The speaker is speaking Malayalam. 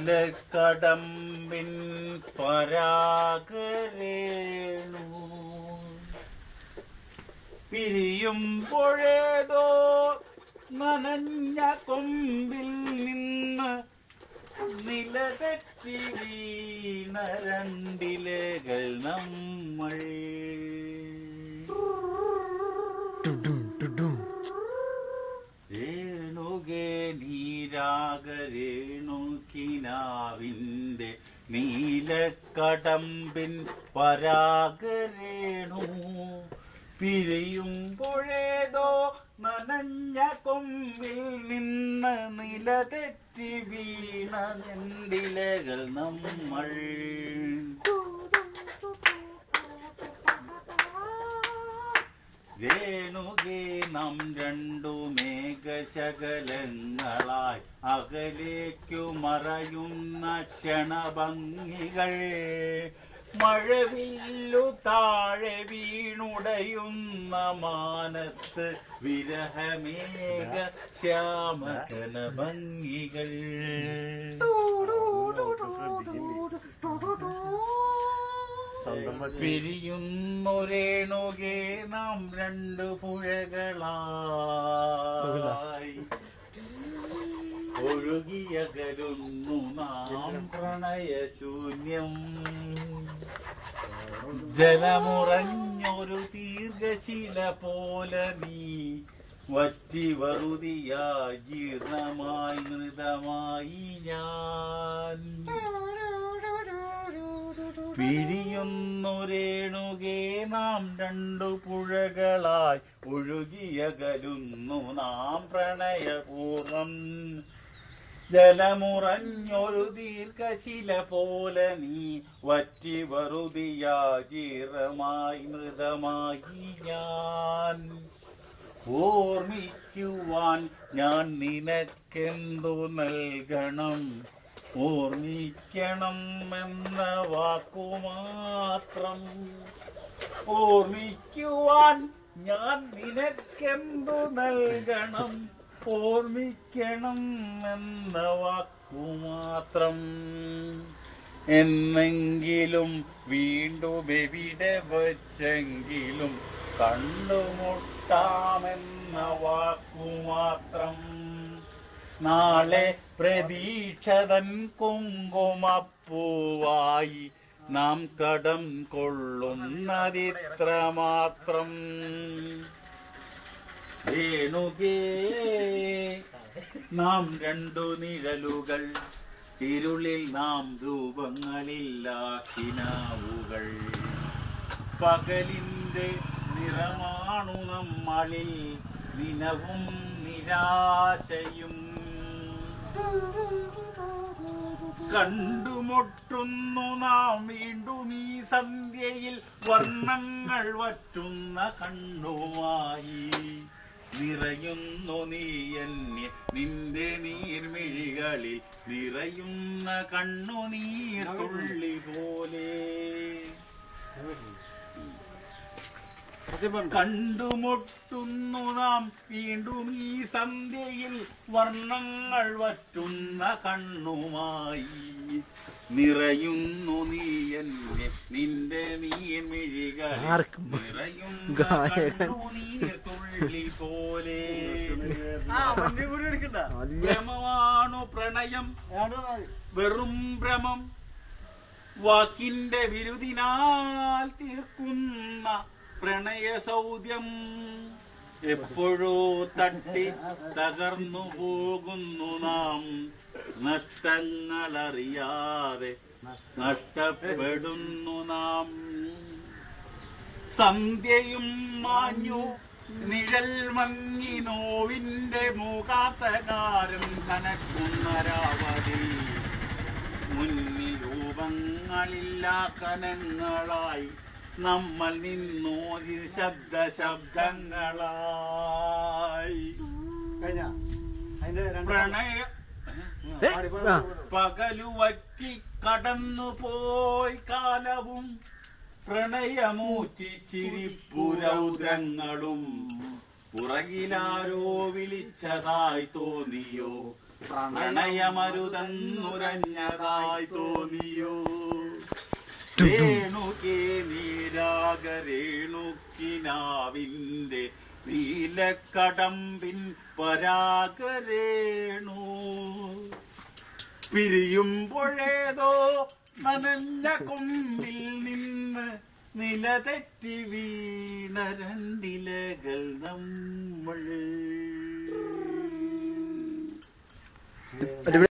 നീലക്കടമ്പിൻ പരാഗരേണു പിരിയുമ്പോഴേതോ നനഞ്ഞ കൊമ്പിൽ നിന്ന് നിലതെറ്റി വീണ രണ്ടിലകൾ നമ്മൾ രേണുകേ നീരാഗരേണു കിനാവിന്റെ നീലക്കടമ്പിൻ പരാഗരേണു പിരിയുമ്പോഴേതോ നനഞ്ഞ കൊമ്പിൽ നിന്ന് നിലതെറ്റി വീണ നെണ്ടിലകൾ നമ്മൾ രേണുകേ നാം രണ്ടു മേഘശകലങ്ങളായി അകലേക്കു മറയുന്ന ക്ഷണഭംഗികൾ മഴവില്ലു താഴെ വീണുടയുന്ന മാനത്ത് വിരഹമേഘ ശ്യാമകന ഭംഗികൾ പിരിയുന്നൊരേണുകേ നാം രണ്ടു പുഴകളായി ഒഴുകിയകലുന്നു നാം പ്രണയശൂന്യം ജലമുറഞ്ഞൊരു ദീർഘശില പോലെ നീ വറ്റി വറുതിയായി ജീർണമായി മൃതമായി ഞാൻ പിരിയുന്നൊരേണുകേ നാം രണ്ടു പുഴകളായി ഒഴുകിയകലുന്നു നാം പ്രണയപൂർവം ജലമുറഞ്ഞൊരു ദീർഘശില പോലെ നീ വറ്റി വറുതിയാ ജീർണമായി മൃതമായി ഞാൻ ഓർമ്മിക്കുവാൻ ഞാൻ നിനക്കെന്തു നൽകണം ഓർമ്മിക്കണം എന്ന വാക്കുമാത്രം ഓർമ്മിക്കുവാൻ ഞാൻ നിനക്കെന്തു നൽകണം ഓർമ്മിക്കണം എന്ന വാക്കുമാത്രം എന്നെങ്കിലും വീണ്ടും എവിടെ വച്ചെങ്കിലും കണ്ടുമുട്ടാമെന്ന വാക്കുമാത്രം നാളെ പ്രതീക്ഷതൻ കുങ്കുമപ്പൂവായി നാം കടം കൊള്ളുന്നതിത്ര മാത്രം രേണുകേ നാം രണ്ടു നിഴലുകൾ ഇരുളിൽ നാം രൂപങ്ങളില്ലാ കിനാവുകൾ പകലിന്റെ നിറമാണു നമ്മളിൽ നിനവും നിരാശയും കണ്ടുമുട്ടുന്നു നാം വീണ്ടും ഈ സന്ധ്യയിൽ വർണ്ണങ്ങൾ വറ്റുന്ന കണ്ണുമായി നിറയുന്നു നീ എന്നെ നിന്റെ നീർമിഴികളിൽ നിറയുന്ന കണ്ണുനീർ തുള്ളി പോലെ കണ്ടുമുട്ടുന്നു നാം വീണ്ടും ഈ സന്ധ്യയിൽ വർണ്ണങ്ങൾ വറ്റുന്ന കണ്ണുമായി നിറയുന്നു നീ എന്നെ നിന്റെ നീർമിഴികളിൽ നിറയുന്ന കണ്ണുനീർ തുള്ളി പോലെ ഭ്രമമാണു പ്രണയം വെറും ഭ്രമം വാക്കിന്റെ വിരുദിനാൽ തീർക്കുന്ന പ്രണയ സൗദ്യം എപ്പോഴോ തട്ടി തകർന്നു പോകുന്നു നാം നഷ്ടങ്ങളറിയാതെ നഷ്ടപ്പെടുന്നു നാം സന്ധ്യയും മാഞ്ഞു നിഴൽ മങ്ങി നോവിന്റെ മൂകാത്തകാരം കനക്കുന്ന രാവതി മുന്നിൽ രൂപങ്ങളില്ലാ കനങ്ങളായി നമ്മൾ നിന്നോ ശബ്ദങ്ങളായി പ്രണയ പകലുവറ്റി കടന്നുപോയി കാലവും പ്രണയമൂറ്റി ചിരിപ്പുരൗദ്രങ്ങളും പുറകിലാരോ വിളിച്ചതായി തോന്നിയോ പ്രണയമരുതെന്നുരഞ്ഞതായി തോന്നിയോ രേണുകേ നീരാഗരേണുക്കിനാവിന്റെ നീലക്കടമ്പിൻ പരാഗരേണു പിരിയുമ്പോഴേതോ നനഞ്ഞ കൊമ്പിൽ നിന്ന് നിലതെറ്റി വീണ രണ്ടിലകൾ നമ്മൾ